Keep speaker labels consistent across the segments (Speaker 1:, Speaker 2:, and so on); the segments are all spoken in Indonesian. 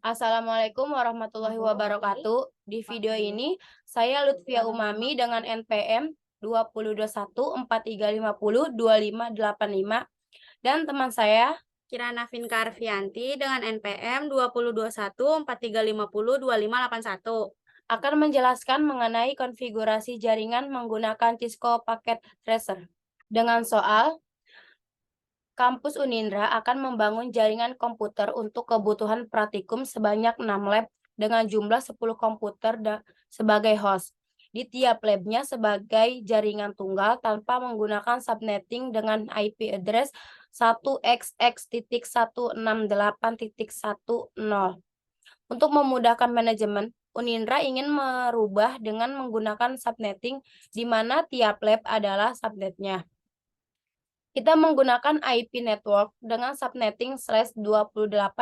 Speaker 1: Assalamualaikum warahmatullahi wabarakatuh. Di video ini, saya Lutfia Umami dengan NPM 202143502585 dan teman saya
Speaker 2: Kirana Finka Arfianti dengan NPM 202143502581
Speaker 1: akan menjelaskan mengenai konfigurasi jaringan menggunakan Cisco Packet Tracer. Dengan soal, Kampus Unindra akan membangun jaringan komputer untuk kebutuhan praktikum sebanyak 6 lab dengan jumlah 10 komputer sebagai host. Di tiap labnya sebagai jaringan tunggal tanpa menggunakan subnetting dengan IP address 1xx.168.10. Untuk memudahkan manajemen, Unindra ingin merubah dengan menggunakan subnetting di mana tiap lab adalah subnetnya. Kita menggunakan IP network dengan subnetting /28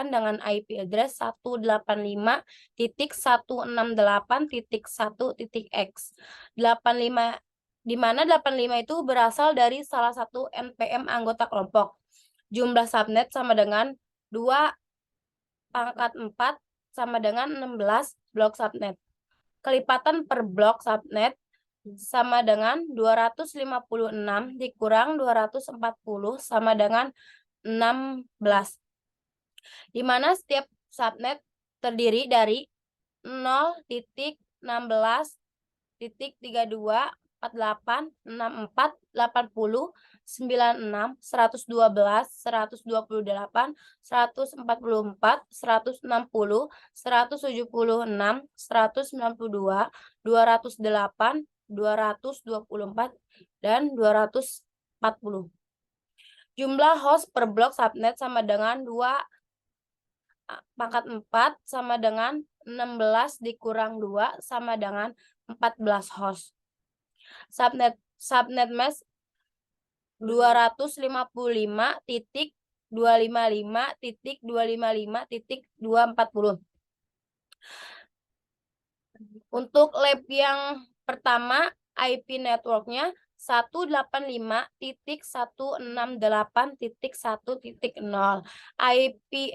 Speaker 1: dengan IP address 185.168.1.x. 85 di mana 85 itu berasal dari salah satu NPM anggota kelompok. Jumlah subnet sama dengan 2/4 sama dengan 16 blok subnet. Kelipatan per blok subnet sama dengan 256 dikurang 240 sama dengan 16. Di mana setiap subnet terdiri dari 0,0, 224, dan 240. Jumlah host per blok subnet sama dengan 2/4 sama dengan 16 dikurang 2 sama dengan 14 host. Subnet mesh 255.255.255.240. Untuk lab yang pertama, IP networknya 185.168.1.0. IP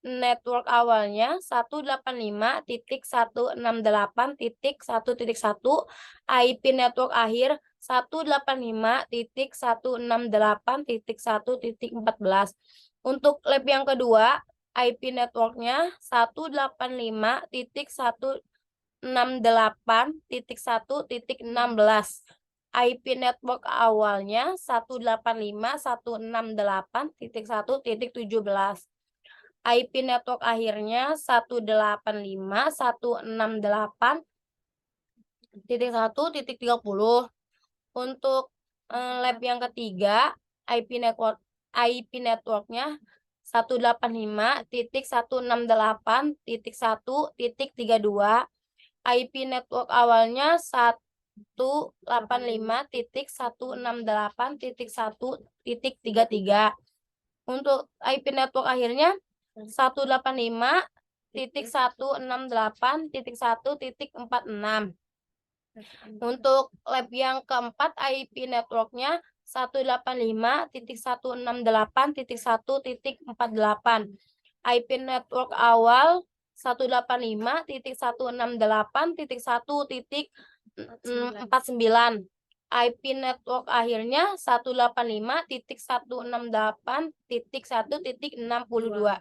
Speaker 1: network awalnya 185.168.1.1. IP network akhir 185.168.1.14. Untuk lab yang kedua, IP networknya 185.168.1.16. IP network awalnya 185.168.1.17. IP network akhirnya 185.168.1.30. Untuk lab yang ketiga, IP networknya 185.168.1.32. IP network awalnya 185.168.1.33. Untuk IP network akhirnya 185.168.1.46. Untuk lab yang keempat, IP networknya 185.168.1.48. IP network awal 185.168.1.49. IP network akhirnya 185.168.1.62.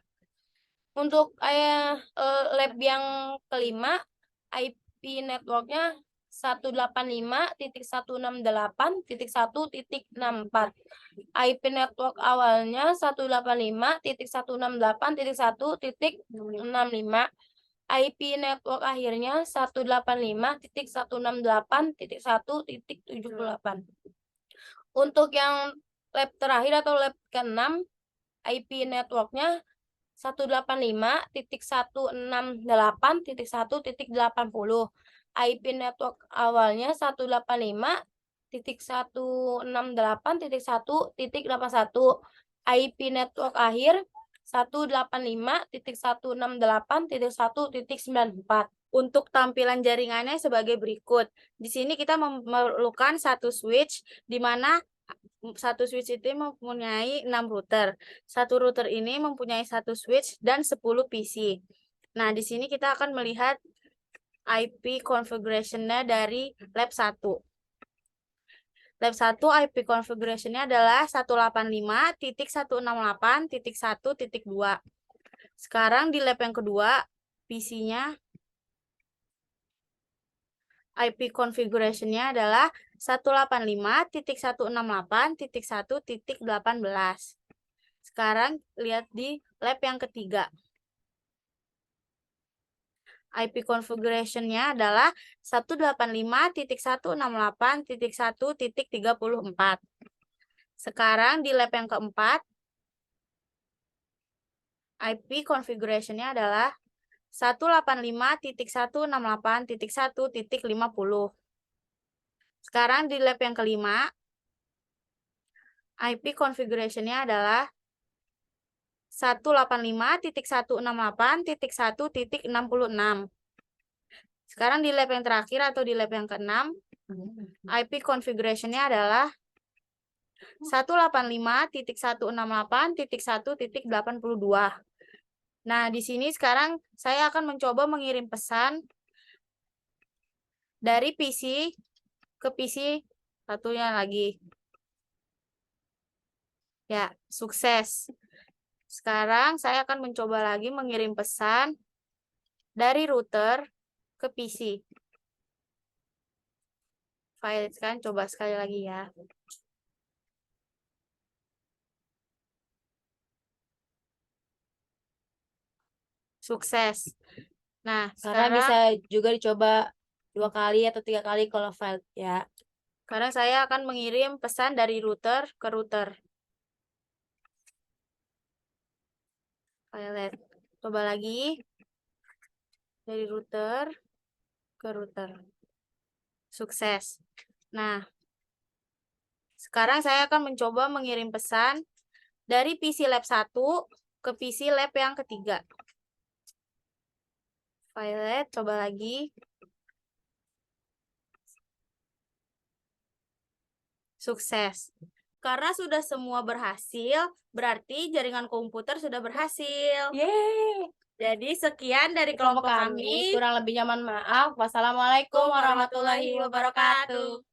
Speaker 1: Untuk lab yang kelima, IP networknya 185.168.1.64. IP network awalnya 185.168.1.65. IP network akhirnya 185.168.1.78. Untuk yang lab terakhir atau lab ke-6, IP networknya 185.168.1.80. IP network awalnya 185.168.1.81. IP network akhir 185.168.1.94.
Speaker 2: Untuk tampilan jaringannya sebagai berikut. Di sini kita memerlukan satu switch, di mana satu switch itu mempunyai 6 router. Satu router ini mempunyai satu switch dan 10 PC. Nah, di sini kita akan melihat IP configuration-nya dari lab 1. Lab 1 IP configuration-nya adalah 185.168.1.2. Sekarang di lab yang kedua, PC-nya IP configuration-nya adalah 185.168.1.18. Sekarang lihat di lab yang ketiga. IP configuration-nya adalah 185.168.1.34. Sekarang di lab yang keempat, IP configuration-nya adalah 185.168.1.50. Sekarang di lab yang kelima, IP configuration-nya adalah 185.168.1.66. Sekarang di lab yang terakhir atau di lab yang keenam, IP configuration-nya adalah 185.168.1.82. Nah, di sini sekarang saya akan mencoba mengirim pesan dari PC ke PC satunya lagi. Ya, sukses. Sekarang saya akan mencoba lagi mengirim pesan dari router ke PC. File kan, coba sekali lagi ya. Sukses. Nah,
Speaker 1: Karena
Speaker 2: sekarang
Speaker 1: bisa juga dicoba 2 kali atau 3 kali kalau file ya.
Speaker 2: sekarang saya akan mengirim pesan dari router ke router. Violet. Coba lagi. Dari router ke router. Sukses. Nah, sekarang saya akan mencoba mengirim pesan dari PC lab 1 ke PC lab yang ketiga. Violet, coba lagi. Sukses. Karena sudah semua berhasil, berarti jaringan komputer sudah berhasil.
Speaker 1: Yeay.
Speaker 2: Jadi sekian dari kelompok kami.
Speaker 1: Kurang lebihnya mohon maaf. Wassalamualaikum warahmatullahi wabarakatuh.